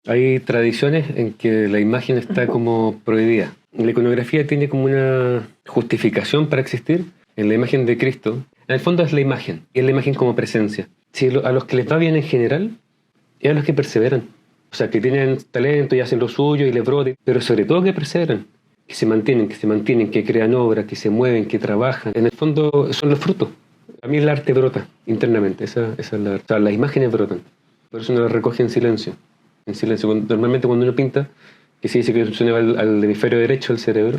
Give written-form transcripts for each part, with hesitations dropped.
Hay tradiciones en que la imagen está como prohibida. La iconografía tiene como una justificación para existir en la imagen de Cristo. En el fondo es la imagen, y es la imagen como presencia. Si a los que les va bien en general, es a los que perseveran. O sea, que tienen talento y hacen lo suyo y les brota, pero sobre todo que perseveran, que se mantienen, que crean obras, que se mueven, que trabajan. En el fondo son los frutos. A mí el arte brota internamente, esa es la verdad. O sea, las imágenes brotan, por eso uno las recoge en silencio. En silencio. Normalmente cuando uno pinta, que se dice que funciona al hemisferio derecho del cerebro,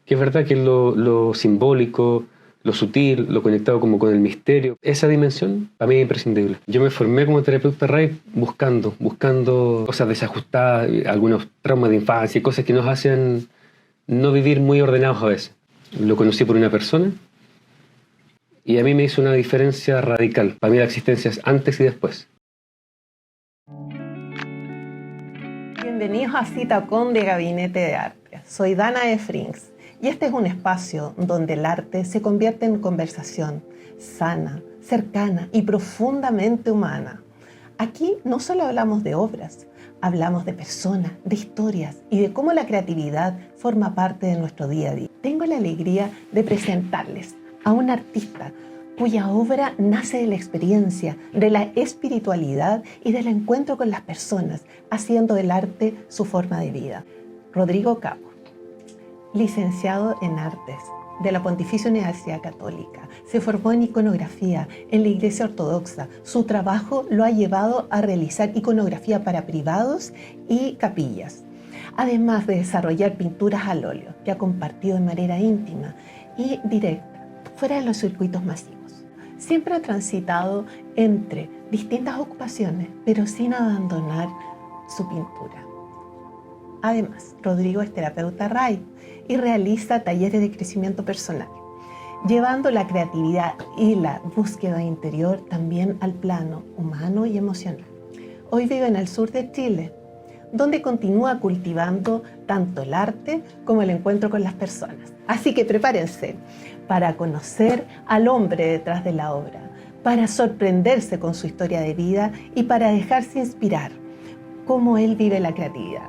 que es verdad que es lo simbólico, lo sutil, lo conectado como con el misterio. Esa dimensión para mí es imprescindible. Yo me formé como terapeuta Ray buscando cosas desajustadas, algunos traumas de infancia y cosas que nos hacen no vivir muy ordenados a veces. Lo conocí por una persona y a mí me hizo una diferencia radical. Para mí la existencia es antes y después. Bienvenidos a Citacón de Gabinete de Arte. Soy Dana de Frings y este es un espacio donde el arte se convierte en conversación sana, cercana y profundamente humana. Aquí no solo hablamos de obras, hablamos de personas, de historias y de cómo la creatividad forma parte de nuestro día a día. Tengo la alegría de presentarles a un artista cuya obra nace de la experiencia, de la espiritualidad y del encuentro con las personas, haciendo del arte su forma de vida. Rodrigo Capo, licenciado en Artes de la Pontificia Universidad Católica, se formó en iconografía en la Iglesia Ortodoxa. Su trabajo lo ha llevado a realizar iconografía para privados y capillas, además de desarrollar pinturas al óleo que ha compartido de manera íntima y directa fuera de los circuitos masivos. Siempre ha transitado entre distintas ocupaciones, pero sin abandonar su pintura. Además, Rodrigo es terapeuta Ray y realiza talleres de crecimiento personal, llevando la creatividad y la búsqueda interior también al plano humano y emocional. Hoy vive en el sur de Chile, donde continúa cultivando tanto el arte como el encuentro con las personas. Así que prepárense para conocer al hombre detrás de la obra, para sorprenderse con su historia de vida y para dejarse inspirar cómo él vive la creatividad.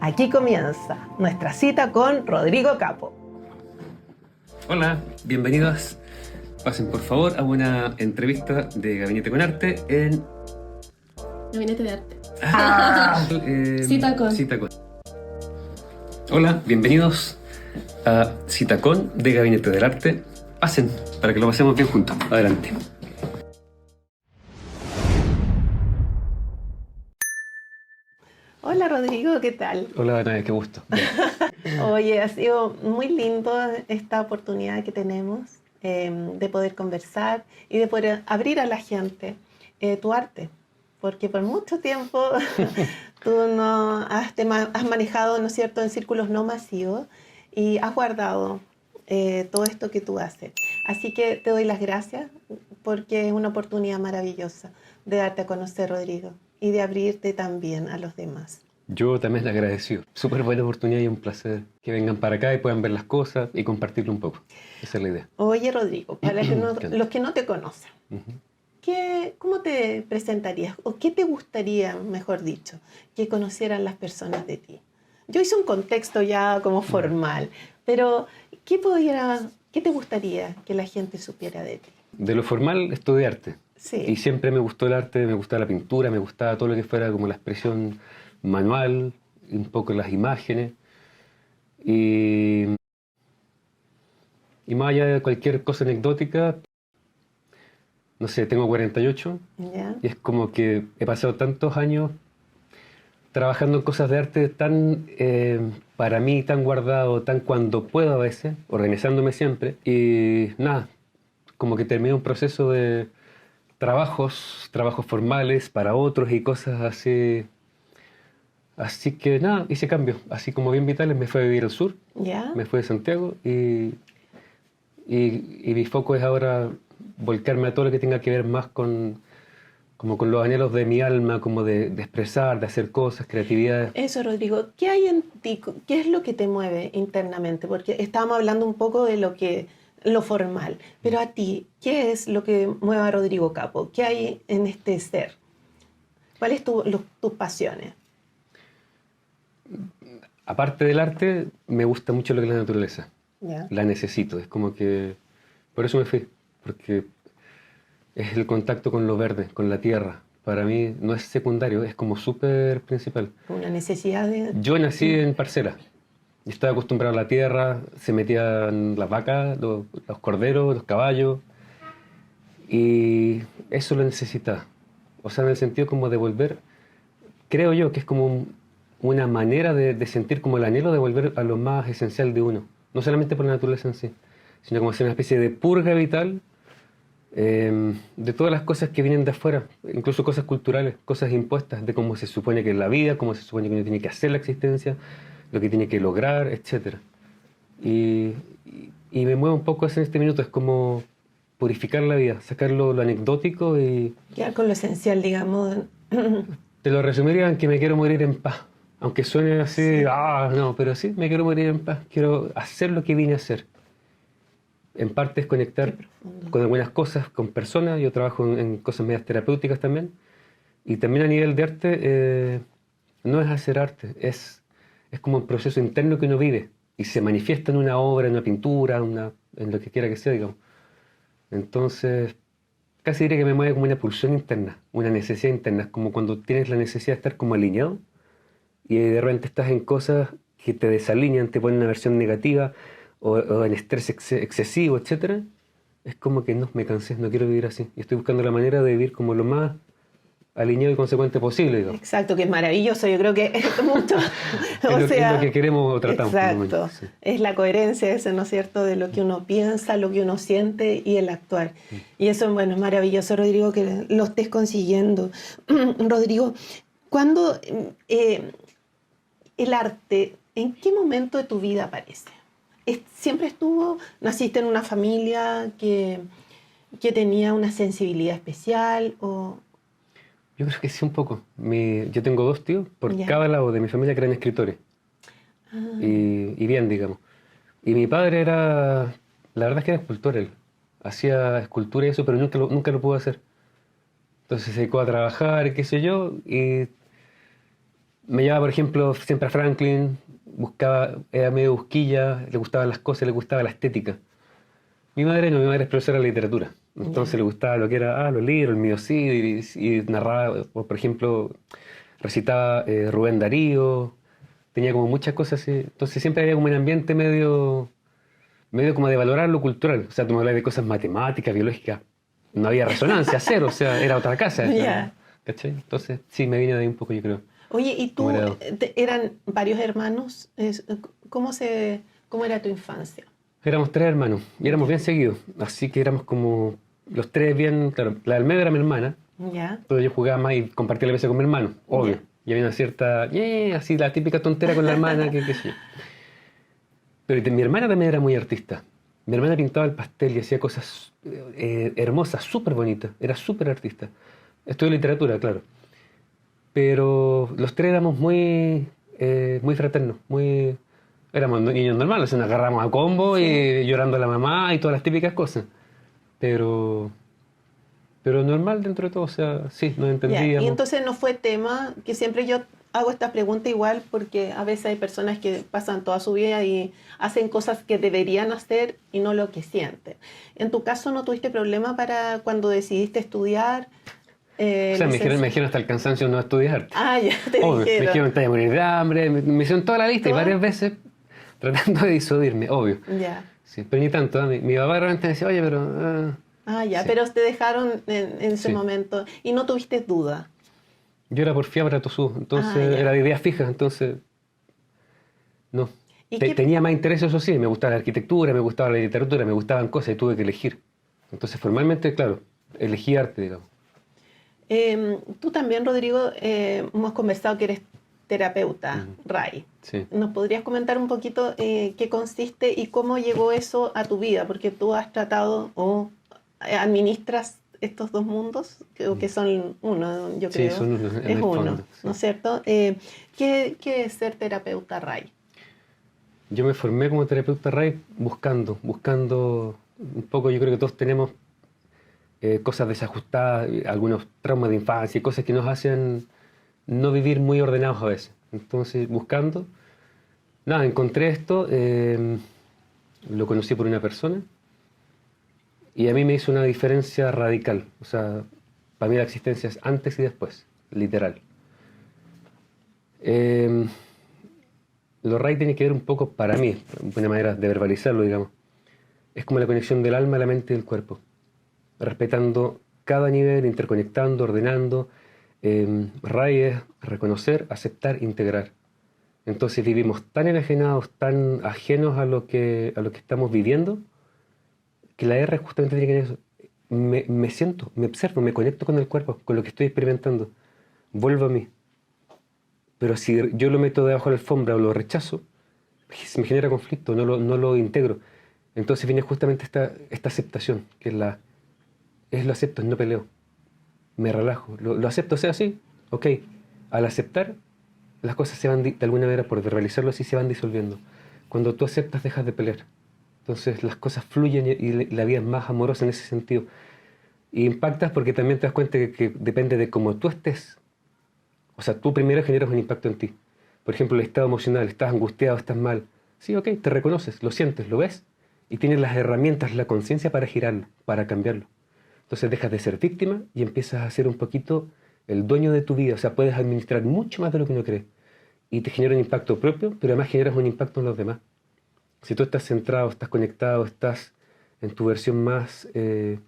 Aquí comienza nuestra cita con Rodrigo Capo. Hola, bienvenidos. Pasen por favor a una entrevista de Gabinete con Arte en... Gabinete de Arte. Citacón. Hola, bienvenidos a Citacón de Gabinete del Arte. Pasen, para que lo pasemos bien juntos. Adelante. Hola Rodrigo, ¿qué tal? Hola, Ana, qué gusto. Oye, ha sido muy lindo esta oportunidad que tenemos de poder conversar y de poder abrir a la gente tu arte. Porque por mucho tiempo tú no has manejado, ¿no es cierto?, en círculos no masivos y has guardado todo esto que tú haces. Así que te doy las gracias porque es una oportunidad maravillosa de darte a conocer, Rodrigo, y de abrirte también a los demás. Yo también le agradecido. Súper buena oportunidad y un placer que vengan para acá y puedan ver las cosas y compartirlo un poco. Esa es la idea. Oye, Rodrigo, para los que no te conocen, ¿cómo te presentarías? ¿O qué te gustaría, mejor dicho, que conocieran las personas de ti? Yo hice un contexto ya como formal, pero ¿qué te gustaría que la gente supiera de ti? De lo formal, estudié arte. Sí. Y siempre me gustó el arte, me gustaba la pintura, me gustaba todo lo que fuera como la expresión manual, un poco las imágenes. Y más allá de cualquier cosa anecdótica, no sé, tengo 48 ¿Ya? y es como que he pasado tantos años trabajando en cosas de arte tan, para mí, tan guardado, tan cuando puedo a veces, organizándome siempre. Y nada, como que terminé un proceso de trabajos formales para otros y cosas así. Así que nada, hice cambios, así como bien vitales. Me fui a vivir al sur, ¿Ya? me fui de Santiago y mi foco es ahora volcarme a todo lo que tenga que ver más con los anhelos de mi alma, como de expresar, de hacer cosas, creatividad. Eso, Rodrigo, ¿qué hay en ti? ¿Qué es lo que te mueve internamente? Porque estábamos hablando un poco de lo formal, pero a ti, ¿qué es lo que mueve a Rodrigo Capo? ¿Qué hay en este ser? ¿Cuáles tus pasiones? aparte del arte, me gusta mucho lo que es la naturaleza. Ya. La necesito, es como que... Por eso me fui, porque es el contacto con lo verde, con la tierra. Para mí no es secundario, es como súper principal. Una necesidad de... Yo nací en parcela. Estaba acostumbrado a la tierra, se metían las vacas, los corderos, los caballos, y eso lo necesitaba. O sea, en el sentido como de volver, creo yo que es como una manera de sentir como el anhelo de volver a lo más esencial de uno. No solamente por la naturaleza en sí, sino como hacer una especie de purga vital de todas las cosas que vienen de afuera, incluso cosas culturales, cosas impuestas, de cómo se supone que es la vida, cómo se supone que uno tiene que hacer la existencia, lo que tiene que lograr, etc. Y me mueve un poco eso en este minuto, es como purificar la vida, sacar lo anecdótico y... Quedar con lo esencial, digamos. Te lo resumiría en que me quiero morir en paz. Aunque suene así, no, pero sí, me quiero morir en paz. Quiero hacer lo que vine a hacer. En parte es conectar con algunas cosas, con personas. Yo trabajo en cosas medias terapéuticas también. Y también a nivel de arte, no es hacer arte, es como un proceso interno que uno vive. Y se manifiesta en una obra, en una pintura, en lo que quiera que sea, digamos. Entonces, casi diría que me mueve como una pulsión interna, una necesidad interna. Es como cuando tienes la necesidad de estar como alineado y de repente estás en cosas que te desalinean, te ponen una versión negativa o en estrés excesivo, etc. Es como que no, me cansé, no quiero vivir así. Y estoy buscando la manera de vivir como lo más alineado y consecuente posible, digamos. Exacto, que es maravilloso, yo creo que es mucho. Es lo que queremos o tratamos. Exacto, sí. Es la coherencia esa, ¿no es cierto?, de lo que uno piensa, lo que uno siente y el actuar. Y eso, bueno, es maravilloso, Rodrigo, que lo estés consiguiendo. Rodrigo, ¿cuándo el arte, en qué momento de tu vida aparece? ¿Siempre estuvo, naciste en una familia que tenía una sensibilidad especial o...? Yo creo que sí, un poco. Yo tengo 2 tíos por cada lado de mi familia que eran escritores. Y bien, digamos. Y mi padre la verdad es que era escultor él. Hacía escultura y eso, pero nunca lo pudo hacer. Entonces se dedicó a trabajar, qué sé yo, y me llevaba, por ejemplo, siempre a Franklin, era medio busquilla, le gustaban las cosas, le gustaba la estética. Mi madre es profesora de literatura. Entonces le gustaba lo que era los libros, el mío sí, y narraba, por ejemplo, recitaba Rubén Darío, tenía como muchas cosas así. Entonces siempre había como un ambiente medio como de valorar lo cultural. O sea, tú me hablas de cosas matemáticas, biológicas, no había resonancia, cero, o sea, era otra casa. ¿Cachai? Entonces sí, me vine de ahí un poco, yo creo. Oye, ¿y tú eran varios hermanos? ¿Cómo era tu infancia? Éramos 3 hermanos y éramos bien seguidos, así que éramos como los 3 bien, claro, la del medio era mi hermana, pero yo jugaba más y compartía la mesa con mi hermano, obvio, y había una cierta, así la típica tontera con la hermana, qué sé yo. Pero mi hermana también era muy artista, mi hermana pintaba el pastel y hacía cosas hermosas, súper bonitas, era súper artista, estudió literatura, claro, pero los 3 éramos muy fraternos, éramos niños normales, nos agarramos a combo y llorando a la mamá y todas las típicas cosas. Pero normal dentro de todo, o sea, sí, nos entendíamos. Y entonces no fue tema, que siempre yo hago esta pregunta igual porque a veces hay personas que pasan toda su vida y hacen cosas que deberían hacer y no lo que sienten. En tu caso, ¿no tuviste problema para cuando decidiste estudiar? O sea, me dijeron hasta el cansancio no estudiar. Ya te obvio, dijeron. Me dijeron, te vas a morir de hambre, me hicieron toda la lista y varias veces tratando de disuadirme, obvio. Sí, pero ni tanto. Mi papá realmente me decía, oye, pero... sí. Pero te dejaron en ese momento y no tuviste duda. Yo era porfiado para Tosú, entonces era de ideas fijas, entonces... No. Tenía más interés, eso sí, me gustaba la arquitectura, me gustaba la literatura, me gustaban cosas y tuve que elegir. Entonces formalmente, claro, elegí arte, digamos. Tú también, Rodrigo, hemos conversado que eres terapeuta, RAI. Sí. ¿Nos podrías comentar un poquito qué consiste y cómo llegó eso a tu vida? Porque tú has tratado o administras estos 2 mundos, que son uno, yo creo. Sí, son uno. Es uno, fondo, sí. ¿No es cierto? ¿Qué es ser terapeuta RAI? Yo me formé como terapeuta RAI buscando un poco, yo creo que todos tenemos cosas desajustadas, algunos traumas de infancia y cosas que nos hacen no vivir muy ordenados a veces. Entonces, buscando, Nada, encontré esto, lo conocí por una persona y a mí me hizo una diferencia radical. O sea, para mí la existencia es antes y después, literal. Eh, lo RAI tiene que ver un poco, para mí, una manera de verbalizarlo, digamos. Es como la conexión del alma, la mente y el cuerpo, respetando cada nivel, interconectando, ordenando. RAI es reconocer, aceptar, integrar. Entonces vivimos tan enajenados, tan ajenos a lo que estamos viviendo, que la R justamente tiene que ver eso. Me siento, me observo, me conecto con el cuerpo, con lo que estoy experimentando. Vuelvo a mí. Pero si yo lo meto debajo de la alfombra o lo rechazo, se me genera conflicto, no lo integro. Entonces viene justamente esta aceptación, que es lo acepto, no peleo. Me relajo, lo acepto, sea así, ok. Al aceptar, las cosas se van, de alguna manera, por verbalizarlo así, se van disolviendo. Cuando tú aceptas, dejas de pelear. Entonces las cosas fluyen y la vida es más amorosa en ese sentido. Y impactas porque también te das cuenta que depende de cómo tú estés. O sea, tú primero generas un impacto en ti. Por ejemplo, el estado emocional, estás angustiado, estás mal. Sí, ok, te reconoces, lo sientes, lo ves y tienes las herramientas, la conciencia para girarlo, para cambiarlo. Entonces dejas de ser víctima y empiezas a ser un poquito el dueño de tu vida. O sea, puedes administrar mucho más de lo que uno cree. Y te genera un impacto propio, pero además generas un impacto en los demás. Si tú estás centrado, estás conectado, estás en tu versión más, en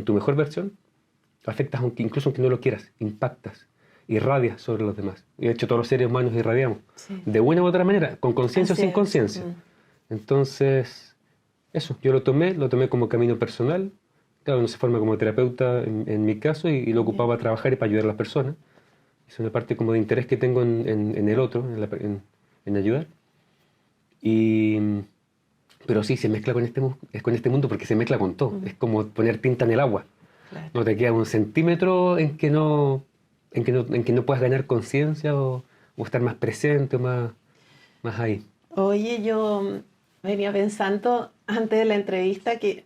tu mejor versión, afectas incluso aunque no lo quieras, impactas, irradias sobre los demás. Y de hecho todos los seres humanos irradiamos, Sí. de una u otra manera, con conciencia o Así sin es. conciencia. Entonces, eso, yo lo tomé como camino personal. Claro, no se forma como terapeuta en mi caso y lo ocupaba para trabajar y para ayudar a las personas. Es una parte como de interés que tengo en el otro, en ayudar. Y, pero sí, se mezcla con este mundo porque se mezcla con todo. Es como poner tinta en el agua. Claro. No te queda un centímetro en que no puedas ganar conciencia o estar más presente o más ahí. Oye, yo venía pensando antes de la entrevista que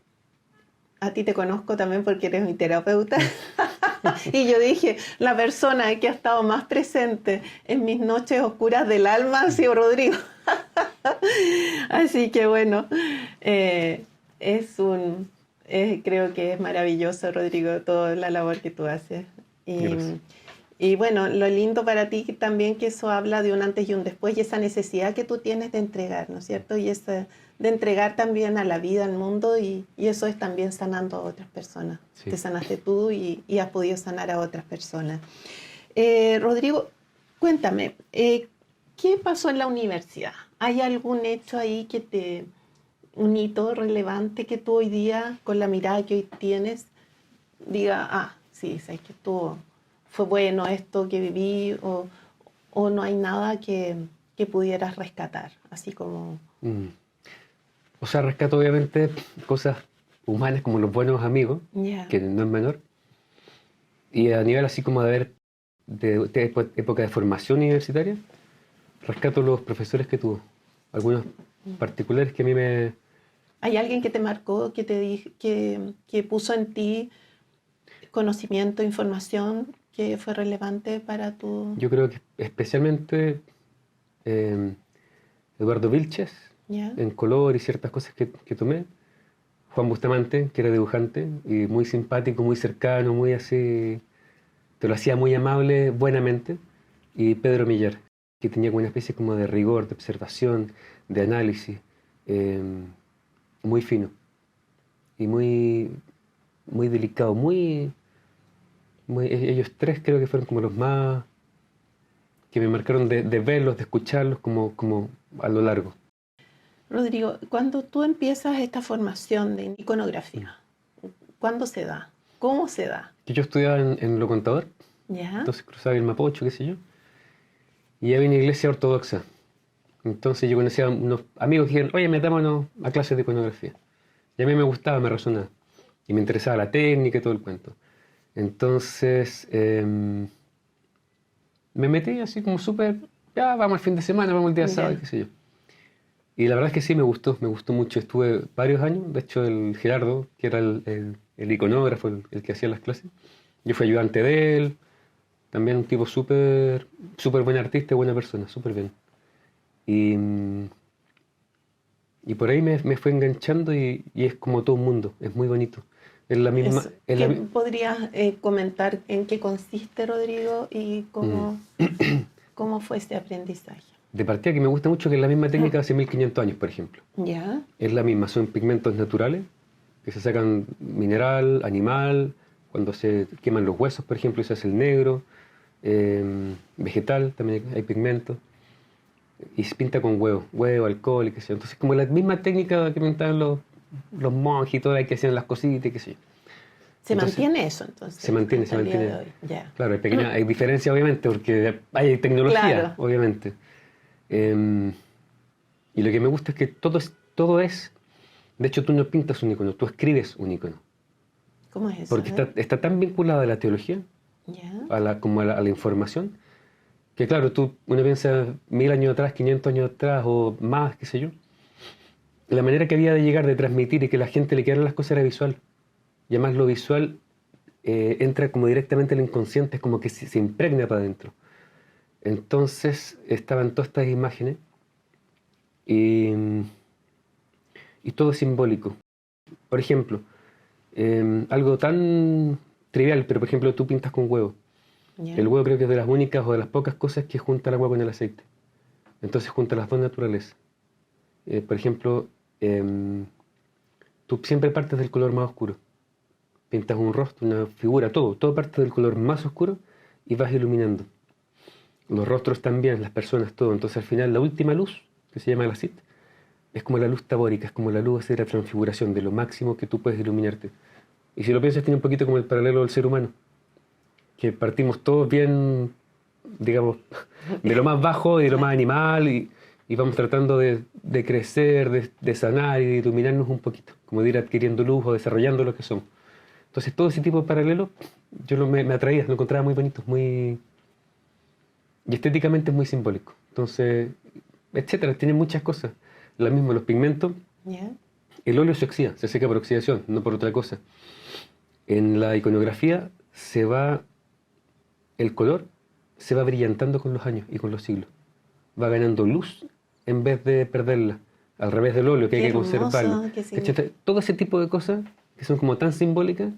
a ti te conozco también porque eres mi terapeuta. Y yo dije, la persona que ha estado más presente en mis noches oscuras del alma ha sido Rodrigo. Así que bueno, creo que es maravilloso, Rodrigo, toda la labor que tú haces. Gracias. Y bueno, lo lindo para ti también que eso habla de un antes y un después y esa necesidad que tú tienes de entregar, ¿no es cierto? Y de entregar también a la vida, al mundo y eso es también sanando a otras personas. Sí. Te sanaste tú y has podido sanar a otras personas. Rodrigo, cuéntame, ¿qué pasó en la universidad? ¿Hay algún hecho ahí un hito relevante que tú hoy día, con la mirada que hoy tienes, diga, sí, sabes que fue bueno esto que viví o no hay nada que pudieras rescatar, así como... O sea, rescato obviamente cosas humanas como los buenos amigos, Yeah. que no es menor. Y a nivel así como de época de formación universitaria, rescato los profesores que tuvo. Algunos particulares que a mí ¿Hay alguien que te marcó, que puso en ti conocimiento, información que fue relevante para tu... yo creo que especialmente Eduardo Vilches, Yeah. en color y ciertas cosas que tomé. Juan Bustamante, que era dibujante, y muy simpático, muy cercano, muy así, te lo hacía muy amable, buenamente. Y Pedro Millar, que tenía como una especie como de rigor, de observación, de análisis, muy fino y muy delicado, ellos tres creo que fueron como los más que me marcaron de verlos, de escucharlos como a lo largo. Rodrigo, cuando tú empiezas esta formación de iconografía, ¿cuándo se da? ¿Cómo se da? Que yo estudiaba en Lo Contador, ¿Ya? entonces cruzaba el Mapocho, qué sé yo, y había una iglesia ortodoxa. Entonces yo conocía a unos amigos que dijeron, oye, metámonos a clases de iconografía. Y a mí me gustaba, me resonaba. Y me interesaba la técnica y todo el cuento. Entonces me metí así como súper, ya vamos el fin de semana, vamos el día sábado, Ya. qué sé yo. Y la verdad es que sí, me gustó mucho. Estuve varios años, de hecho el Gerardo, que era el iconógrafo, el que hacía las clases, yo fui ayudante de él, también un tipo súper buen artista y buena persona, súper bien. Y por ahí me fue enganchando y es como todo un mundo, es muy bonito. Es la misma... ¿Podrías comentar en qué consiste, Rodrigo, y cómo fue este aprendizaje? De partida que me gusta mucho que es la misma técnica hace 1500 años, por ejemplo. ¿Ya? Es la misma, son pigmentos naturales que se sacan mineral, animal, cuando se queman los huesos, por ejemplo, se hace el negro, vegetal, también hay pigmentos, y se pinta con huevo, alcohol y qué sé yo. Entonces, como la misma técnica que pintaban los monjes y todo, hay que hacían las cositas y qué sé yo. ¿Se mantiene eso entonces? Se mantiene. Ya. Claro, hay diferencia obviamente, porque hay tecnología, claro, obviamente. Y lo que me gusta es que todo es, de hecho tú no pintas un icono, tú escribes un icono. ¿Cómo es eso? Porque está tan vinculada a la teología, como a la información, que claro, uno piensa 1000 años atrás, 500 años atrás o más, qué sé yo, la manera que había de llegar, de transmitir y que la gente le quedaran las cosas era visual. Y además lo visual entra como directamente al inconsciente, es como que se impregna para adentro. Entonces estaban todas estas imágenes y todo es simbólico. Por ejemplo, algo tan trivial, pero por ejemplo tú pintas con huevo. Yeah. El huevo creo que es de las únicas o de las pocas cosas que junta el agua con el aceite. Entonces junta las dos naturalezas. Por ejemplo, tú siempre partes del color más oscuro. Pintas un rostro, una figura, todo parte del color más oscuro y vas iluminando. Los rostros también, las personas, todo. Entonces al final la última luz, que se llama la Sit, es como la luz tabórica, es como la luz de la transfiguración, de lo máximo que tú puedes iluminarte. Y si lo piensas, tiene un poquito como el paralelo del ser humano, que partimos todos bien, digamos, de lo más bajo y de lo más animal y vamos tratando de crecer, de sanar y de iluminarnos un poquito, como de ir adquiriendo luz o desarrollando lo que somos. Entonces todo ese tipo de paralelo yo me atraía, lo encontraba muy bonito, y estéticamente es muy simbólico. Entonces, etcétera, tiene muchas cosas. Lo mismo, los pigmentos, el óleo se oxida, se seca por oxidación, no por otra cosa. En la iconografía el color se va brillantando con los años y con los siglos. Va ganando luz en vez de perderla. Al revés del óleo, que hay que conservarlo. Todo ese tipo de cosas que son como tan simbólicas,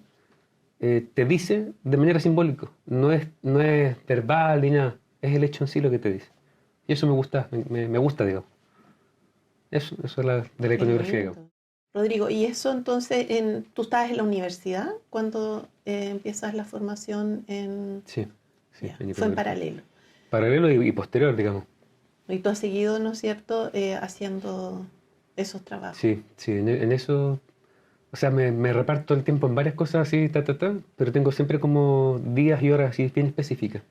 te dice de manera simbólica. No es verbal ni nada. Es el hecho en sí lo que te dice. Y eso me gusta, digamos. Eso es de la iconografía, digamos. Rodrigo, ¿y eso entonces, tú estabas en la universidad cuando empiezas la formación en...? Sí. Fue en paralelo. Paralelo y posterior, digamos. Y tú has seguido, ¿no es cierto?, haciendo esos trabajos. Sí, en eso... O sea, me reparto el tiempo en varias cosas así, pero tengo siempre como días y horas así bien específicas.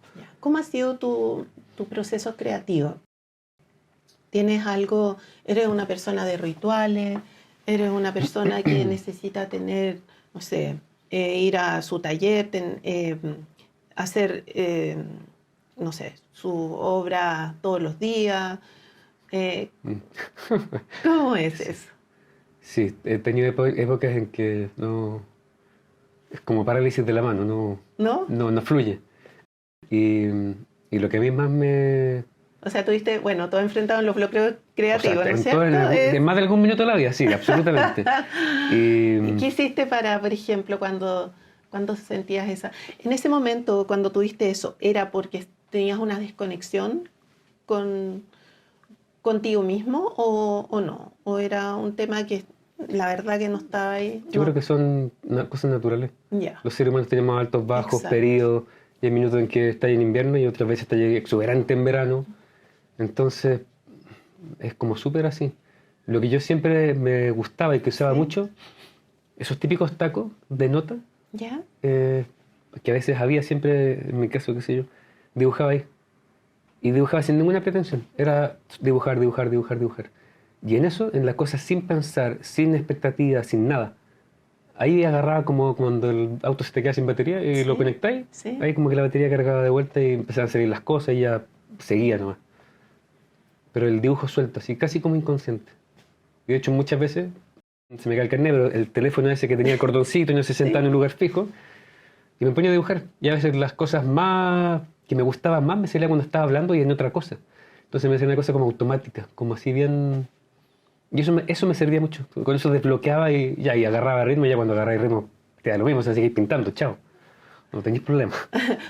¿Cómo ha sido tu proceso creativo? ¿Tienes algo, eres una persona de rituales, eres una persona que necesita tener, no sé, ir a su taller, hacer, no sé, su obra todos los días? ¿Cómo es eso? Sí, he tenido épocas en que no... Es como parálisis de la mano, no fluye. Y lo que a mí más me... O sea, tuviste, todo enfrentado en los bloqueos creativos, ¿no es cierto? En más de algún minuto de la vida, sí, absolutamente. ¿Y qué hiciste para, por ejemplo, cuando sentías esa... En ese momento, cuando tuviste eso, ¿era porque tenías una desconexión contigo mismo o no? ¿O era un tema que la verdad que no estaba ahí? Yo creo que son cosas naturales. Los seres humanos tenemos altos, bajos, periodos, y hay minutos en que está en invierno y otras veces está exuberante en verano. Entonces, es como súper así. Lo que yo siempre me gustaba y que usaba mucho, esos típicos tacos de nota, que a veces había siempre, en mi caso, qué sé yo, dibujaba ahí. Y dibujaba sin ninguna pretensión. Era dibujar. Y en eso, en las cosas sin pensar, sin expectativas, sin nada. Ahí agarraba como cuando el auto se te queda sin batería y lo conectáis. Ahí como que la batería cargaba de vuelta y empezaban a salir las cosas y ya seguía nomás. Pero el dibujo suelto, así, casi como inconsciente. Y de hecho muchas veces, se me cae el carnet, pero el teléfono ese que tenía el cordoncito y no se sentaba en un lugar fijo, y me ponía a dibujar. Y a veces las cosas más que me gustaban más me salían cuando estaba hablando y en otra cosa. Entonces me hacía una cosa como automática, como así bien... Y eso me servía mucho. Con eso desbloqueaba y agarraba ritmo. Y ya cuando agarraba ritmo, te da lo mismo, o sea, seguís pintando, chao. No tenéis problema.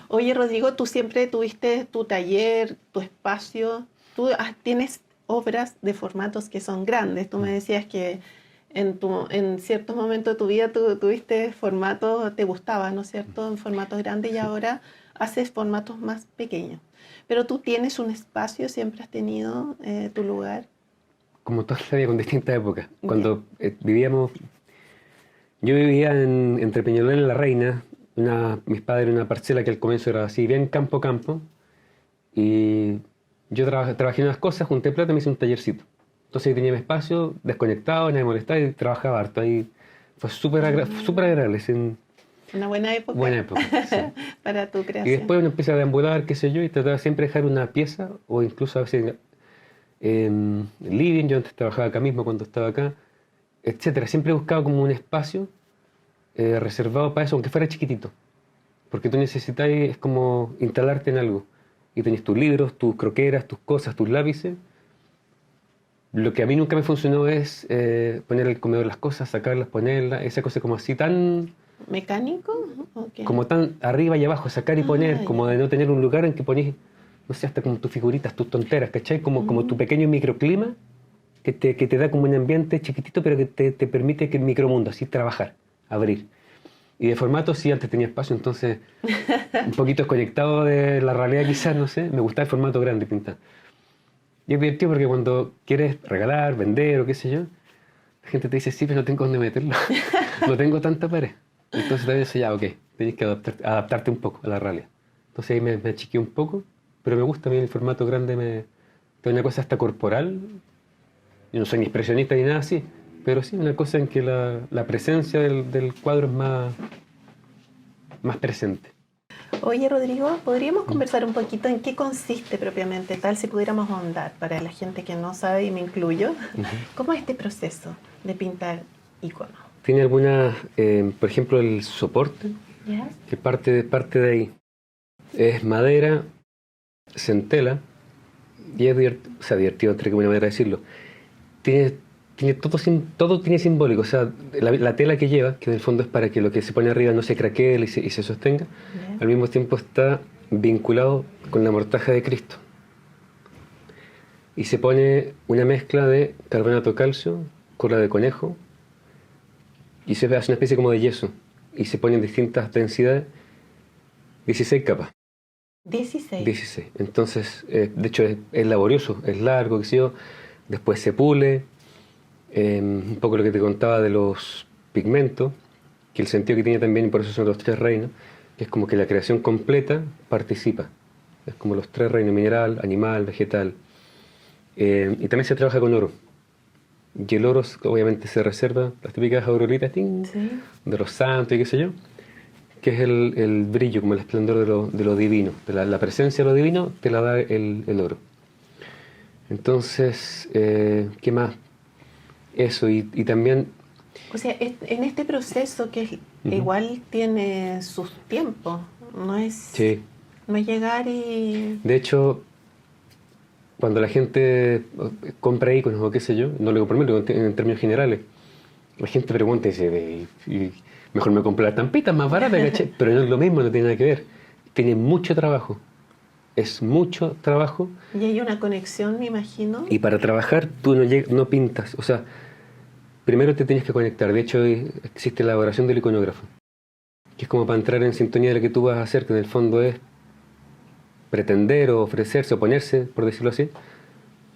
Oye, Rodrigo, tú siempre tuviste tu taller, tu espacio. Tú tienes obras de formatos que son grandes. Tú me decías que en ciertos momentos de tu vida tú tuviste formatos, te gustaba, ¿no es cierto?, en formatos grandes y ahora haces formatos más pequeños. Pero tú tienes un espacio, siempre has tenido tu lugar. Como toda la vida, con distintas épocas. Cuando vivíamos... Yo vivía entre Peñalolén y La Reina. Mis padres en una parcela que al comienzo era así, bien campo. Y yo trabajé en unas cosas, junté plata y me hice un tallercito. Entonces tenía mi espacio, desconectado, nadie me molestaba y trabajaba harto. Ahí fue súper agradable. Una buena época. Buena época, sí. Para tu creación. Y después uno empieza a deambular, qué sé yo, y trataba siempre de dejar una pieza, o incluso a veces en living, yo antes trabajaba acá mismo cuando estaba acá, etcétera. Siempre he buscado como un espacio reservado para eso, aunque fuera chiquitito. Porque tú necesitas, es como instalarte en algo. Y tenés tus libros, tus croqueras, tus cosas, tus lápices. Lo que a mí nunca me funcionó es poner al comedor las cosas, sacarlas, ponerlas, esa cosa como así tan... ¿Mecánico? Okay. Como tan arriba y abajo, sacar y poner, como ya. de no tener un lugar en que ponés, no sé, hasta como tus figuritas, tus tonteras, ¿cachai? Como tu pequeño microclima que te da como un ambiente chiquitito, pero que te permite que el micromundo, así trabajar, abrir. Y de formato sí, antes tenía espacio, entonces un poquito desconectado de la realidad quizás, no sé, me gustaba el formato grande pintar. Y es divertido porque cuando quieres regalar, vender o qué sé yo, la gente te dice, sí, pero no tengo dónde meterlo, no tengo tanta pared. Entonces también dice, ya, ok, tenés que adaptarte un poco a la realidad. Entonces ahí me achiqué un poco, pero me gusta a mí el formato grande, tengo una cosa hasta corporal. Yo no soy ni expresionista ni nada así, pero sí una cosa en que la presencia del cuadro es más presente. Oye, Rodrigo, ¿podríamos conversar un poquito en qué consiste propiamente tal, si pudiéramos ahondar para la gente que no sabe, y me incluyo? ¿Cómo es este proceso de pintar iconos? Tiene algunas, por ejemplo, el soporte, ¿Ya? que parte de ahí. Es madera, centela, y es divertido, entre que buena manera de decirlo. Tiene todo tiene simbólico, o sea, la tela que lleva, que en el fondo es para que lo que se pone arriba no se craquee y se sostenga, ¿Ya? al mismo tiempo está vinculado con la mortaja de Cristo. Y se pone una mezcla de carbonato de calcio, cola de conejo, y se hace una especie como de yeso, y se pone en distintas densidades, 16 capas. 16. Entonces, de hecho es laborioso, es largo, qué sé yo. Después se pule, un poco lo que te contaba de los pigmentos, que el sentido que tiene también, y por eso son los 3 reinos, que es como que la creación completa participa. Es como los 3 reinos, mineral, animal, vegetal. Y también se trabaja con oro. Y el oro obviamente se reserva, las típicas auroritas Sí. de los santos y qué sé yo, que es el brillo, como el esplendor de lo divino. La presencia de lo divino te la da el oro. Entonces, ¿qué más? Eso, y también... O sea, en este proceso que igual tiene sus tiempos, no es, Sí. no es llegar y... De hecho, cuando la gente compra iconos o qué sé yo, no lo digo por mí, lo digo en términos generales, la gente pregunta y dice, mejor me compro las estampitas más baratas, ¿cachai? Pero no es lo mismo, no tiene nada que ver. Tiene mucho trabajo. Es mucho trabajo. Y hay una conexión, me imagino. Y para trabajar tú no pintas. O sea, primero te tienes que conectar. De hecho, existe la elaboración del iconógrafo, que es como para entrar en sintonía de lo que tú vas a hacer, que en el fondo es pretender o ofrecerse o ponerse, por decirlo así,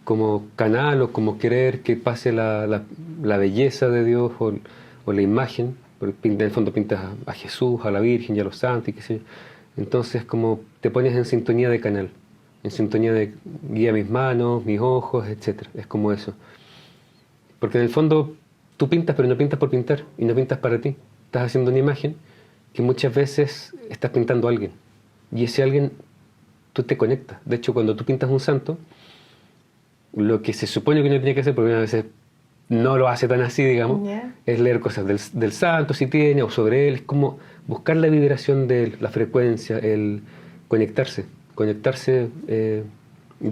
como canal o como querer que pase la belleza de Dios o la imagen. En el fondo pintas a Jesús, a la Virgen y a los santos y qué sé yo. Entonces como te pones en sintonía de canal, en sintonía de guía mis manos, mis ojos, etc. Es como eso. Porque en el fondo tú pintas, pero no pintas por pintar y no pintas para ti. Estás haciendo una imagen que muchas veces estás pintando a alguien. Y ese alguien tú te conectas. De hecho, cuando tú pintas un santo, lo que se supone que uno tiene que hacer, porque a veces no lo hace tan así, digamos, es leer cosas del santo, si tiene, o sobre él. Es como buscar la vibración de él, la frecuencia, el conectarse de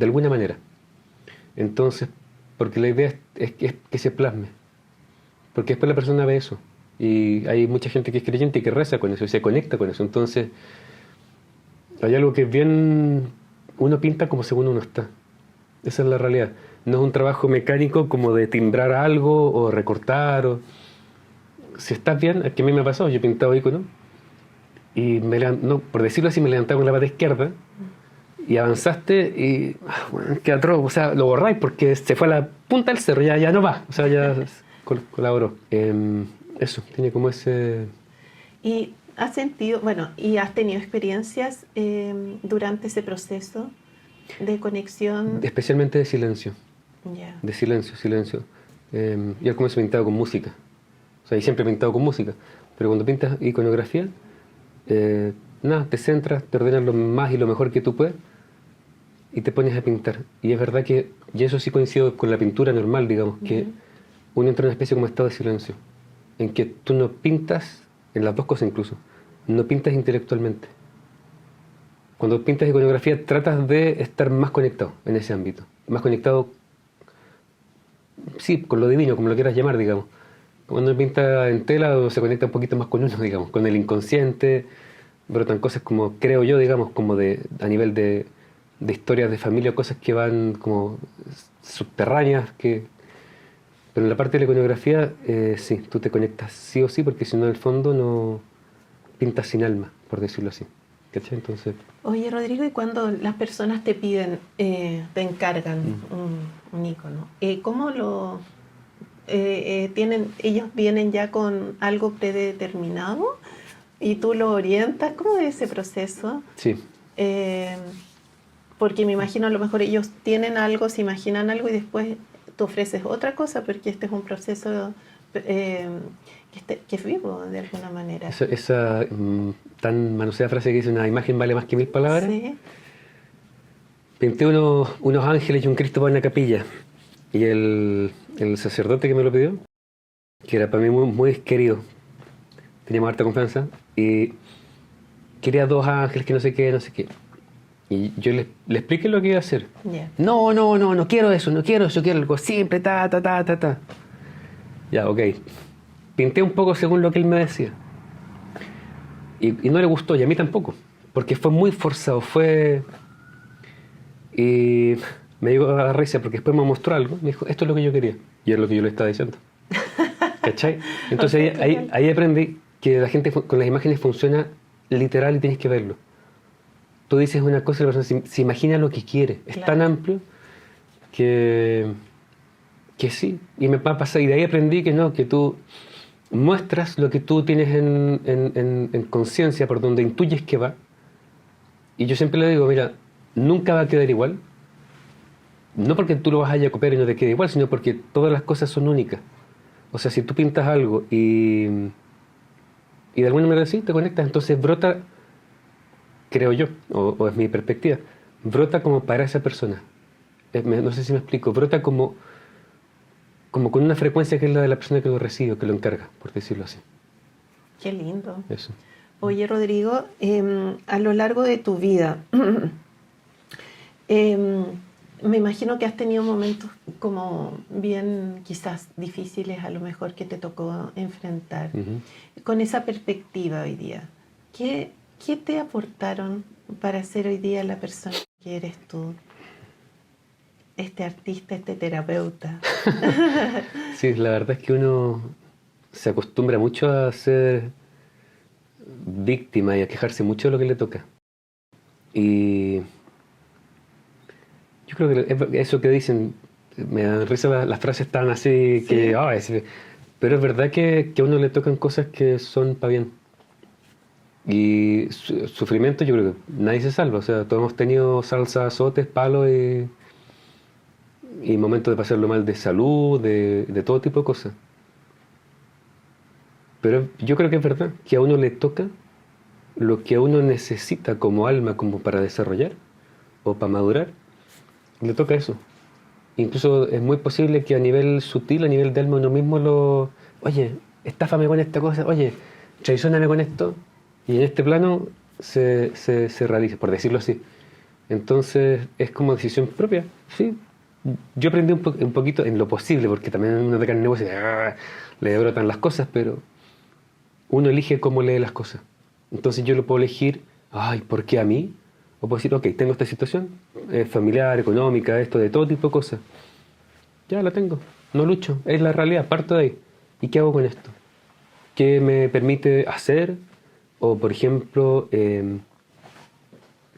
alguna manera. Entonces, porque la idea es que se plasme. Porque después la persona ve eso. Y hay mucha gente que es creyente y que reza con eso y se conecta con eso. Entonces, hay algo que es bien... Uno pinta como según uno está. Esa es la realidad. No es un trabajo mecánico como de timbrar algo o recortar. Si estás bien, es que a mí me ha pasado. Yo he pintado iconos y por decirlo así, me levantaba con la pata izquierda y avanzaste y... Bueno, qué atroz. O sea, lo borráis porque se fue a la punta del cerro. Ya no va. O sea, ya colaboró. Eso, tiene como ese... ¿Y has sentido, bueno, y has tenido experiencias durante ese proceso de conexión? Especialmente de silencio. Yeah. De silencio. Yo comencé pintado con música. O sea, y siempre he pintado con música. Pero cuando pintas iconografía, nada, te centras, te ordenas lo más y lo mejor que tú puedes y te pones a pintar. Y es verdad que, y eso sí coincido con la pintura normal, digamos, que uno entra en una especie como estado de silencio, en que tú no pintas, en las dos cosas incluso, no pintas intelectualmente. Cuando pintas iconografía tratas de estar más conectado en ese ámbito, más conectado, sí, con lo divino, como lo quieras llamar, digamos. Cuando uno pinta en tela se conecta un poquito más con uno, digamos, con el inconsciente, brotan cosas como, creo yo, digamos, como a nivel de historias de familia, cosas que van como subterráneas, pero en la parte de la iconografía, sí, tú te conectas sí o sí, porque si no, en el fondo no pintas sin alma, por decirlo así. ¿Cachai? Entonces... Oye, Rodrigo, ¿y cuando las personas te piden, te encargan un icono, cómo lo tienen? ¿Ellos vienen ya con algo predeterminado y tú lo orientas? ¿Cómo es ese proceso? Sí. Porque me imagino a lo mejor ellos tienen algo, se imaginan algo y después tú ofreces otra cosa, porque este es un proceso que es vivo de alguna manera. Esa tan manoseada frase que dice una imagen vale más que 1000 palabras. Sí. Pinté unos ángeles y un Cristo para una capilla. Y el sacerdote que me lo pidió, que era para mí muy, muy querido, teníamos harta confianza, y quería 2 ángeles que no sé qué. Y yo le expliqué lo que iba a hacer. Yeah. No quiero eso, quiero algo simple, ta. Ya, ok. Pinté un poco según lo que él me decía. Y no le gustó, y a mí tampoco, porque fue muy forzado, Y me dio a risa porque después me mostró algo, me dijo, esto es lo que yo quería. Y es lo que yo le estaba diciendo. ¿Cachai? Entonces ahí aprendí que la gente con las imágenes funciona literal y tienes que verlo. Tú dices una cosa y la persona se imagina lo que quiere. Es tan amplio que sí. Y me va a pasar. Y de ahí aprendí que no, que tú muestras lo que tú tienes en conciencia, por donde intuyes que va. Y yo siempre le digo, mira, nunca va a quedar igual. No porque tú lo vas a copiar y no te quede igual, sino porque todas las cosas son únicas. O sea, si tú pintas algo y de alguna manera sí te conectas, entonces brota, creo yo, o es mi perspectiva, brota como para esa persona. No sé si me explico, brota como con una frecuencia que es la de la persona que lo recibe, que lo encarga, por decirlo así. Qué lindo. Eso. Oye, Rodrigo, a lo largo de tu vida, me imagino que has tenido momentos como bien quizás difíciles, a lo mejor que te tocó enfrentar. Con esa perspectiva hoy día, ¿qué te aportaron para ser hoy día la persona que eres tú? Este artista, este terapeuta. Sí, la verdad es que uno se acostumbra mucho a ser víctima y a quejarse mucho de lo que le toca. Y yo creo que eso que dicen, me dan risa las frases tan así que... pero es verdad que a uno le tocan cosas que son para bien. Y sufrimiento yo creo que nadie se salva. O sea, todos hemos tenido salsa, azotes, palos y momentos de pasarlo mal de salud, de todo tipo de cosas. Pero yo creo que es verdad que a uno le toca lo que a uno necesita como alma, como para desarrollar o para madurar, le toca eso. Incluso es muy posible que a nivel sutil, a nivel de alma, uno mismo oye, estáfame con esta cosa, oye, traizóname con esto, y en este plano se realiza, por decirlo así. Entonces es como decisión propia, sí. yo aprendí un poquito en lo posible, porque también uno de carne y hueso le brotan las cosas, pero uno elige cómo lee las cosas. Entonces yo lo puedo elegir, ay, ¿por qué a mí? O puedo decir, ok, tengo esta situación familiar, económica, esto, de todo tipo de cosas. Ya la tengo, no lucho, es la realidad, parto de ahí. ¿Y qué hago con esto? ¿Qué me permite hacer? O, por ejemplo,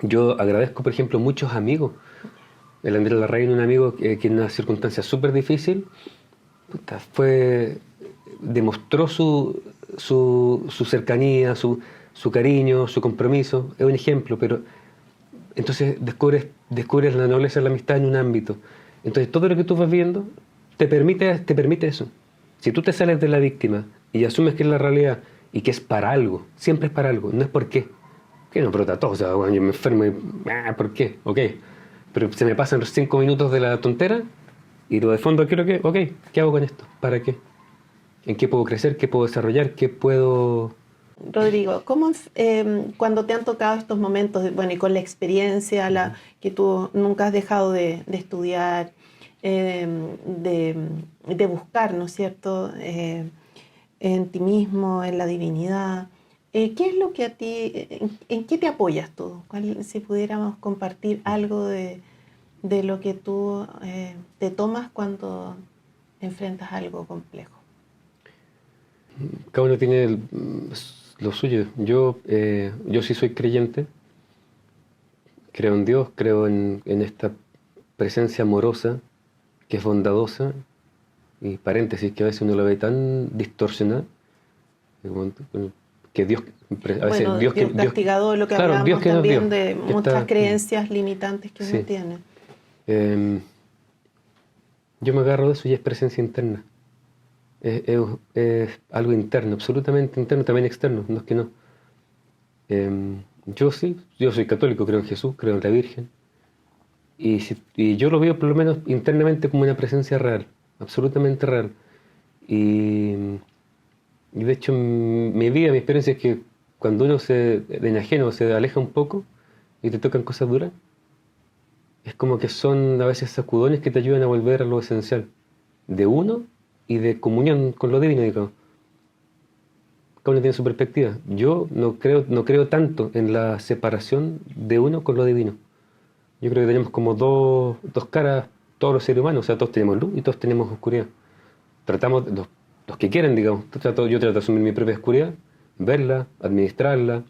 yo agradezco, por ejemplo, muchos amigos. El Andrés Larraín, un amigo que en una circunstancia súper difícil, puta, demostró su cercanía, su cariño, su compromiso. Es un ejemplo, pero entonces descubres la nobleza de la amistad en un ámbito. Entonces todo lo que tú vas viendo te permite eso. Si tú te sales de la víctima y asumes que es la realidad y que es para algo, siempre es para algo, no es por qué. Que no brota todo, o sea, bueno, yo me enfermo y ¿por qué? Ok. Pero se me pasan los 5 minutos de la tontera y lo de fondo creo que, ok, ¿qué hago con esto? ¿Para qué? ¿En qué puedo crecer? ¿Qué puedo desarrollar? ¿Qué puedo...? Rodrigo, cuando te han tocado estos momentos, bueno, y con la experiencia que tú nunca has dejado de estudiar, de buscar, ¿no es cierto?, en ti mismo, en la divinidad, ¿qué es lo que a ti, en qué te apoyas tú? Si pudiéramos compartir algo de lo que tú te tomas cuando enfrentas algo complejo. Cada uno tiene lo suyo. Yo sí soy creyente, creo en Dios, creo en esta presencia amorosa, que es bondadosa, y paréntesis, que a veces uno lo ve tan distorsionado, que Dios, a veces Bueno, Dios castigado, lo que claro, hablamos Dios que nos también dio, de muchas creencias limitantes que uno tiene. Yo me agarro de eso y es presencia interna. Es algo interno, absolutamente interno, también externo, no es que no. Yo soy católico, creo en Jesús, creo en la Virgen. Y yo lo veo por lo menos internamente como una presencia real, absolutamente real. Y de hecho mi vida, mi experiencia es que cuando uno se enajena, se aleja un poco y te tocan cosas duras, es como que son a veces sacudones que te ayudan a volver a lo esencial de uno y de comunión con lo divino, digamos. Cada uno tiene su perspectiva. Yo no creo tanto en la separación de uno con lo divino. Yo creo que tenemos como dos caras todos los seres humanos, o sea, todos tenemos luz y todos tenemos oscuridad. Tratamos, los que quieren, digamos, yo trato de asumir mi propia oscuridad, verla, administrarla,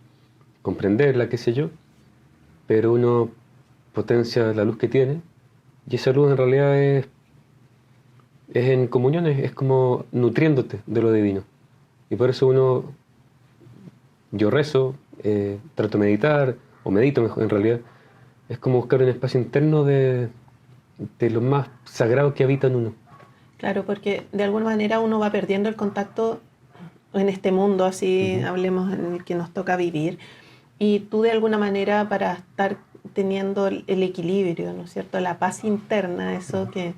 comprenderla, qué sé yo, pero uno potencia la luz que tiene y esa luz en realidad es en comunión, es como nutriéndote de lo divino. Y por eso yo rezo, trato de meditar, o medito mejor en realidad, es como buscar un espacio interno de lo más sagrado que habita en uno. Claro, porque de alguna manera uno va perdiendo el contacto en este mundo, así hablemos, en el que nos toca vivir, y tú de alguna manera para estar teniendo el equilibrio, ¿no es cierto?, la paz interna, eso que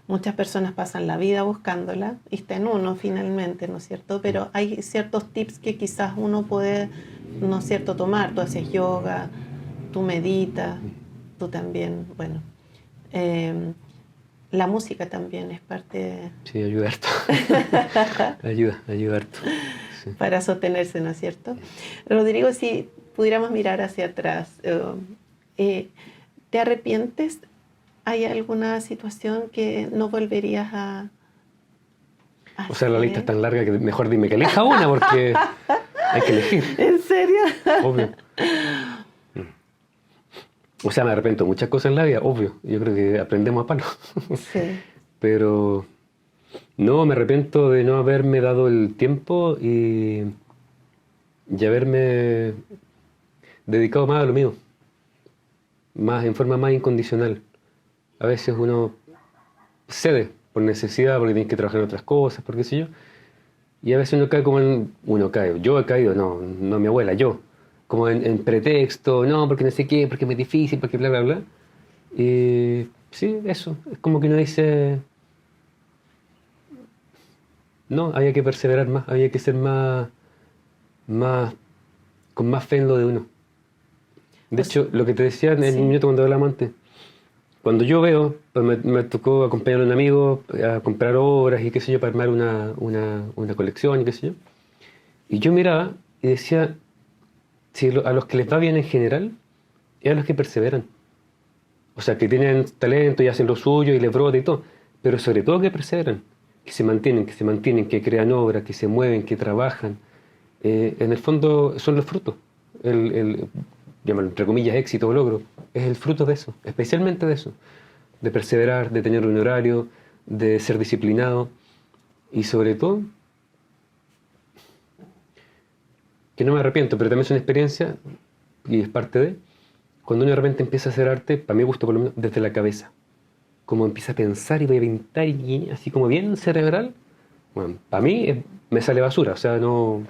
muchas personas pasan la vida buscándola, y está en uno finalmente, ¿no es cierto?, pero hay ciertos tips que quizás uno puede, ¿no es cierto?, tomar. Tú haces yoga, tú meditas, tú también, bueno, la música también es parte... Sí, ayuda harto. ayuda harto. Sí. Para sostenerse, ¿no es cierto? Rodrigo, si pudiéramos mirar hacia atrás, ¿te arrepientes? ¿Hay alguna situación que no volverías a o sea, la lista es tan larga que mejor dime que elija una porque hay que elegir. ¿En serio? Obvio. O sea, me arrepiento de muchas cosas en la vida, obvio. Yo creo que aprendemos a palo. Sí. Pero no, me arrepiento de no haberme dado el tiempo y haberme dedicado más a lo mío. En forma más incondicional. A veces uno cede por necesidad, porque tienes que trabajar en otras cosas, por qué sé yo. Y a veces uno cae yo he caído, no mi abuela, yo. Como en pretexto, no, porque no sé qué, porque me es difícil, porque bla, bla, bla. Y sí, eso. Es como que uno dice, no, había que perseverar más, había que ser más, con más fe en lo de uno. De hecho, lo que te decía en el minuto cuando hablamos antes, Cuando yo veo, pues me tocó acompañar a un amigo a comprar obras y qué sé yo, para armar una colección y qué sé yo. Y yo miraba y decía, si a los que les va bien en general, es a los que perseveran. O sea, que tienen talento y hacen lo suyo y les brota y todo, pero sobre todo que perseveran, que se mantienen, que crean obras, que se mueven, que trabajan. En el fondo son los frutos. Llámalo entre comillas éxito o logro, es el fruto de eso, especialmente de eso, de perseverar, de tener un horario, de ser disciplinado y sobre todo, que no me arrepiento, pero también es una experiencia y es parte de, cuando uno de repente empieza a hacer arte, para mi gusto por lo menos, desde la cabeza, como empieza a pensar y voy a pintar y así como bien cerebral, bueno, para mí me sale basura, o sea, no,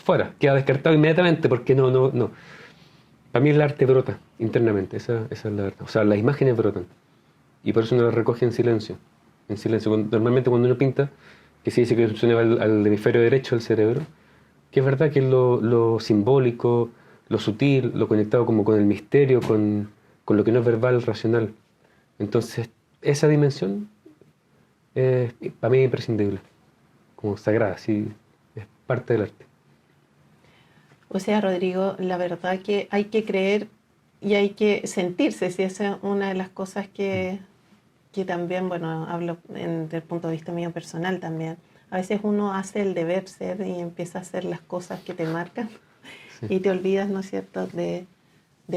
fuera, queda descartado inmediatamente porque no. Para mí el arte brota internamente, esa es la verdad. O sea, las imágenes brotan. Y por eso uno las recoge en silencio. En silencio. Normalmente cuando uno pinta, que se dice que funciona al hemisferio derecho del cerebro, que es verdad que es lo simbólico, lo sutil, lo conectado como con el misterio, con lo que no es verbal, racional. Entonces, esa dimensión para mí es imprescindible, como sagrada, sí, es parte del arte. O sea, Rodrigo, la verdad que hay que creer y hay que sentirse, si esa es una de las cosas que también, bueno, hablo desde el punto de vista mío personal también. A veces uno hace el deber ser y empieza a hacer las cosas que te marcan y te olvidas, ¿no es cierto?, de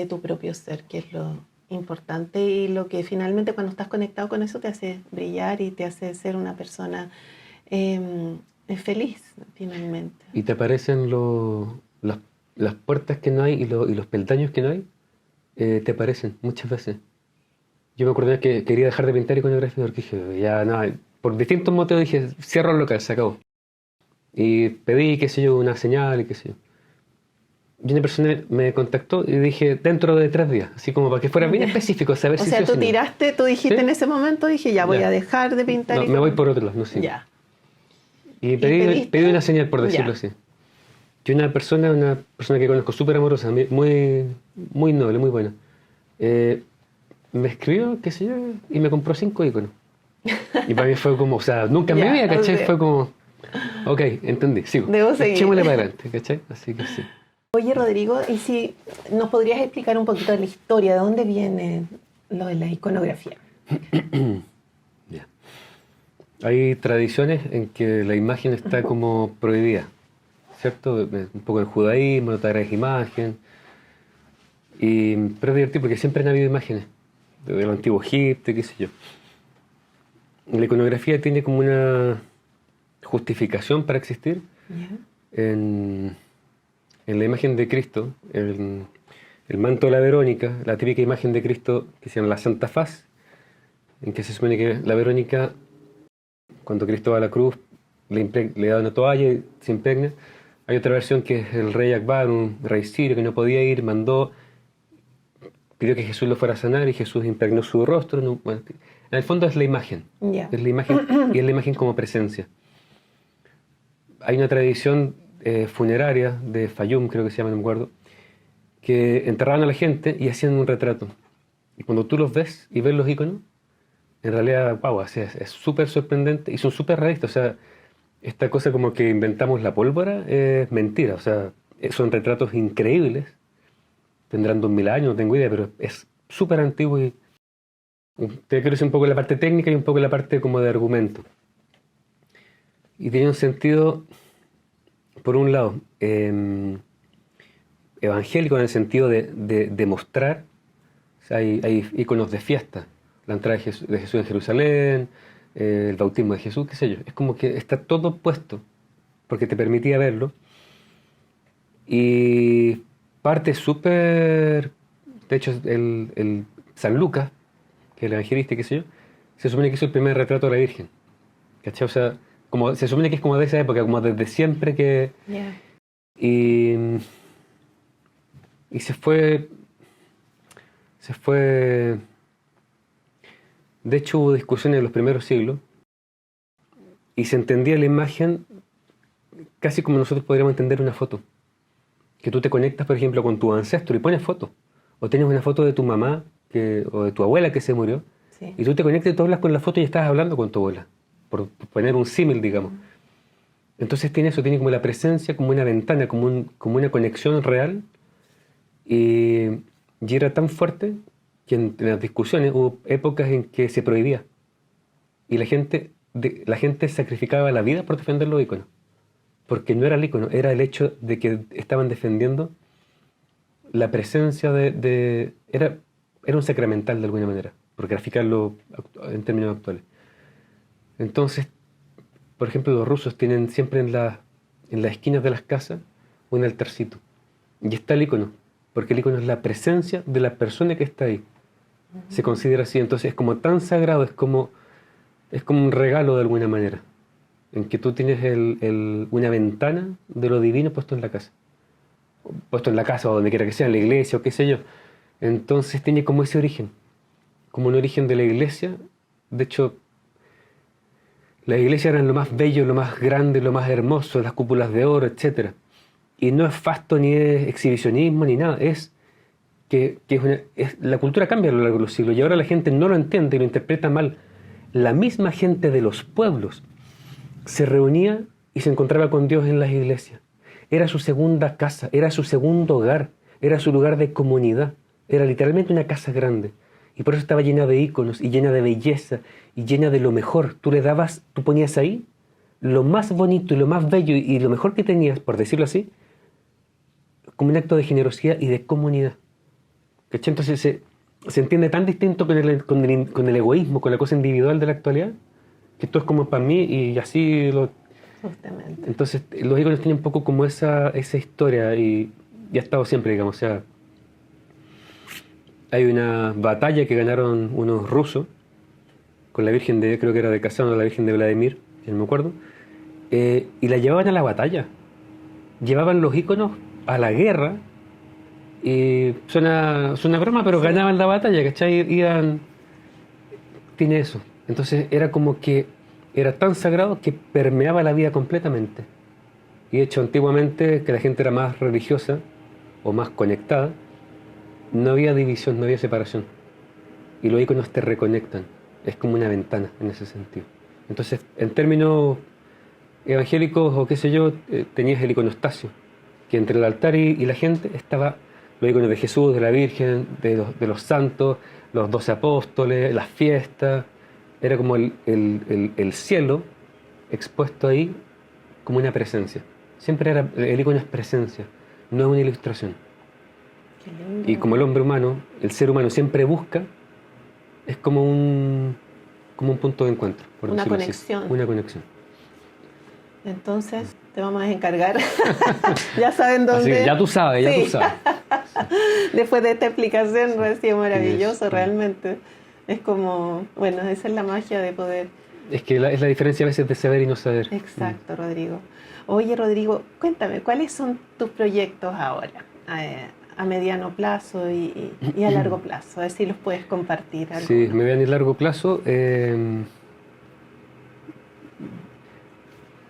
tu propio ser, que es lo importante y lo que finalmente cuando estás conectado con eso te hace brillar y te hace ser una persona feliz, finalmente. Y te aparecen las puertas que no hay y los peldaños que no hay, te aparecen muchas veces. Yo me acordé que quería dejar de pintar iconografía porque dije, ya no, por distintos motivos dije, cierro el local, se acabó. Y pedí, qué sé yo, una señal y qué sé yo. Y una persona me contactó y dije, dentro de 3 días, así como para que fuera bien específico, saber o si sea, sí tú o si no. tiraste, tú dijiste ¿Sí? en ese momento, dije, ya voy Ya. a dejar de pintar. No, me voy por otro lado, no sé. Ya. Y pediste? pedí una señal, por decirlo Ya. así. Y una persona que conozco súper amorosa, muy, muy noble, muy buena, me escribió, qué sé yo, y me compró 5 iconos. Y para mí fue como, o sea, nunca en mi Ya, vida, ¿cachai? o sea. Fue como, ok, entendí, sigo. Debo seguir. Echémosle para adelante, ¿cachai? Así que sí. Oye, Rodrigo, ¿y si nos podrías explicar un poquito de la historia? ¿De dónde viene lo de la iconografía? Ya. Hay tradiciones en que la imagen está como prohibida, ¿cierto? Un poco el judaísmo, no te agregues imagen. Pero es divertido porque siempre han habido imágenes, desde el antiguo Egipto, qué sé yo. La iconografía tiene como una justificación para existir Ya. en la imagen de Cristo, el manto de la Verónica, la típica imagen de Cristo que se llama la Santa Faz, en que se supone que la Verónica, cuando Cristo va a la cruz, le da una toalla y se impregna. Hay otra versión que es el rey Akbar, un rey sirio que no podía ir, pidió que Jesús lo fuera a sanar y Jesús impregnó su rostro. Bueno, en el fondo es la imagen, Ya. es la imagen y es la imagen como presencia. Hay una tradición funeraria de Fayum, creo que se llama, no me acuerdo, que enterraban a la gente y hacían un retrato. Y cuando tú los ves y ves los iconos, en realidad, wow, es súper sorprendente y son súper realistas. O sea, esta cosa como que inventamos la pólvora es mentira. O sea, son retratos increíbles. Tendrán 2000 años, no tengo idea, pero es súper antiguo y te quiero decir un poco la parte técnica y un poco la parte como de argumento. Y tiene un sentido, por un lado, evangélico en el sentido de mostrar. O sea, hay iconos de fiesta, la entrada de Jesús en Jerusalén, el bautismo de Jesús, qué sé yo. Es como que está todo puesto, porque te permitía verlo. Y parte súper... De hecho, el San Lucas, que es el evangelista, qué sé yo, se supone que hizo el primer retrato de la Virgen. ¿Cachai? O sea, se supone que es como de esa época, como desde siempre que... Yeah. Y se fue... De hecho, hubo discusiones en los primeros siglos y se entendía la imagen casi como nosotros podríamos entender una foto. Que tú te conectas, por ejemplo, con tu ancestro y pones foto. O tienes una foto de tu mamá o de tu abuela que se murió, Sí. y tú te conectas y tú hablas con la foto y estás hablando con tu abuela, por poner un símil, digamos. Entonces tiene eso, tiene como la presencia, como una ventana, como una conexión real, y era tan fuerte que en las discusiones hubo épocas en que se prohibía, y la gente sacrificaba la vida por defender los iconos, porque no era el icono, era el hecho de que estaban defendiendo la presencia era un sacramental de alguna manera, por graficarlo en términos actuales. Entonces, por ejemplo, los rusos tienen siempre en las esquinas de las casas un altarcito. Y está el icono, porque el icono es la presencia de la persona que está ahí. Se considera así, entonces es como tan sagrado, es como un regalo de alguna manera, en que tú tienes una ventana de lo divino puesto en la casa. Puesto en la casa o donde quiera que sea, en la iglesia o qué sé yo. Entonces tiene como ese origen, como un origen de la iglesia. De hecho, las iglesias eran lo más bello, lo más grande, lo más hermoso, las cúpulas de oro, etc. Y no es fasto ni es exhibicionismo ni nada, es que la cultura cambia a lo largo de los siglos y ahora la gente no lo entiende y lo interpreta mal. La misma gente de los pueblos se reunía y se encontraba con Dios en las iglesias. Era su segunda casa, era su segundo hogar, era su lugar de comunidad. Era literalmente una casa grande. Y por eso estaba llena de íconos y llena de belleza y llena de lo mejor. Tú ponías ahí lo más bonito y lo más bello y lo mejor que tenías, por decirlo así, como un acto de generosidad y de comunidad. ¿Cachai? Entonces se entiende tan distinto con el egoísmo, con la cosa individual de la actualidad, que esto es como para mí y así Justamente. Entonces los íconos tienen un poco como esa historia y ha estado siempre, digamos. O sea, hay una batalla que ganaron unos rusos con la Virgen creo que era de Kazán o la Virgen de Vladimir, ya no me acuerdo, y la llevaban a la batalla. Llevaban los íconos a la guerra y suena broma, pero ganaban la batalla, ¿cachai? Tiene eso. Entonces era como que era tan sagrado que permeaba la vida completamente. Y de hecho, antiguamente, que la gente era más religiosa o más conectada, no había división, no había separación. Y los iconos te reconectan. Es como una ventana en ese sentido. Entonces, en términos evangélicos o qué sé yo, tenías el iconostasio, que entre el altar y la gente estaba los iconos de Jesús, de la Virgen, de los santos, los 12 apóstoles, las fiestas. Era como el cielo expuesto ahí como una presencia. Siempre el icono es presencia, no es una ilustración. Qué lindo. Y como el hombre humano, el ser humano siempre busca, es como un punto de encuentro, por Una decirlo así. conexión. Una conexión. Entonces, te vamos a encargar. Ya saben dónde. Así, ya tú sabes, ya Sí. tú sabes. Después de esta explicación, no ha sido maravilloso, Sí. realmente. Es como, bueno, esa es la magia de poder. Es que es la diferencia a veces de saber y no saber. Exacto, Rodrigo. Oye, Rodrigo, cuéntame, ¿cuáles son tus proyectos ahora? A mediano plazo y a largo plazo. A ver si los puedes compartir. Sí, algunos. mediano y largo plazo.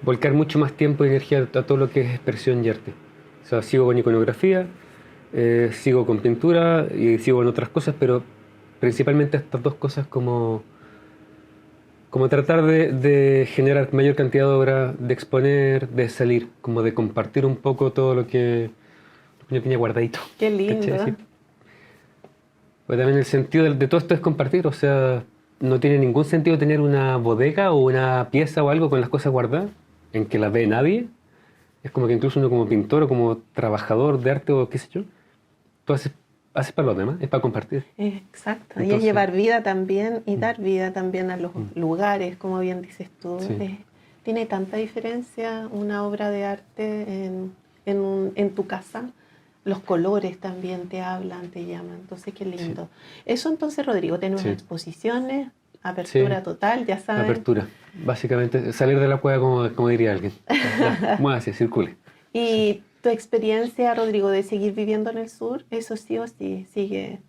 Volcar mucho más tiempo y energía a todo lo que es expresión y arte. O sea, sigo con iconografía, sigo con pintura y sigo con otras cosas, pero principalmente estas dos cosas como tratar de generar mayor cantidad de obras, de exponer, de salir, como de compartir un poco todo lo que yo tenía guardadito. Qué lindo. ¿Cachai? Sí. Pues también el sentido de todo esto es compartir, o sea, no tiene ningún sentido tener una bodega o una pieza o algo con las cosas guardadas en que las ve nadie. Es como que incluso uno como pintor o como trabajador de arte o qué sé yo, tú haces para los demás, es para compartir. Exacto. Y Entonces, es llevar vida también y dar vida también a los lugares, como bien dices tú. Sí. Tiene tanta diferencia una obra de arte en tu casa. Los colores también te hablan, te llaman. Entonces, qué lindo. Eso entonces, Rodrigo, tenemos Sí. exposiciones, apertura Sí. total, ya saben. Apertura. Básicamente, salir de la cueva como diría alguien. Muévase, circule. Y tu experiencia, Rodrigo, de seguir viviendo en el sur, eso sí o sí sigue.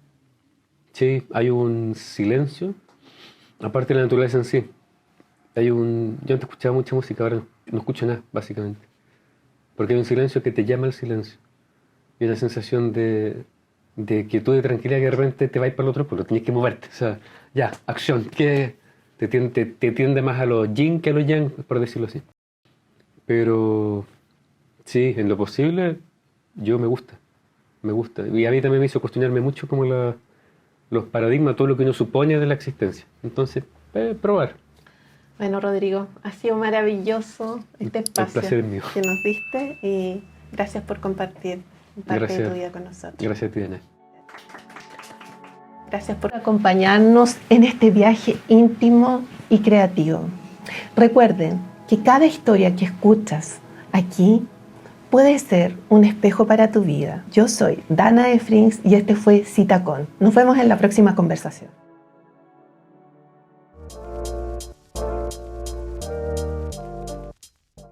Sí, hay un silencio, aparte de la naturaleza en sí. Yo antes escuchaba mucha música, ahora no escucho nada, básicamente. Porque hay un silencio que te llama al silencio. Y una sensación de de quietud y tranquilidad que de repente te vais para el otro polo, tienes que moverte. O sea, ya, acción, que te tiende más a los yin que a los yang, por decirlo así. Pero sí, en lo posible, yo me gusta. Me gusta. Y a mí también me hizo cuestionarme mucho como los paradigmas, todo lo que uno supone de la existencia. Entonces, probar. Bueno, Rodrigo, ha sido maravilloso este espacio placer es mío. que nos diste y gracias por compartir parte de tu vida con nosotros. Gracias a ti, Ana. Gracias por acompañarnos en este viaje íntimo y creativo. Recuerden que cada historia que escuchas aquí puede ser un espejo para tu vida. Yo soy Dana de Frings y este fue Cita Con. Nos vemos en la próxima conversación.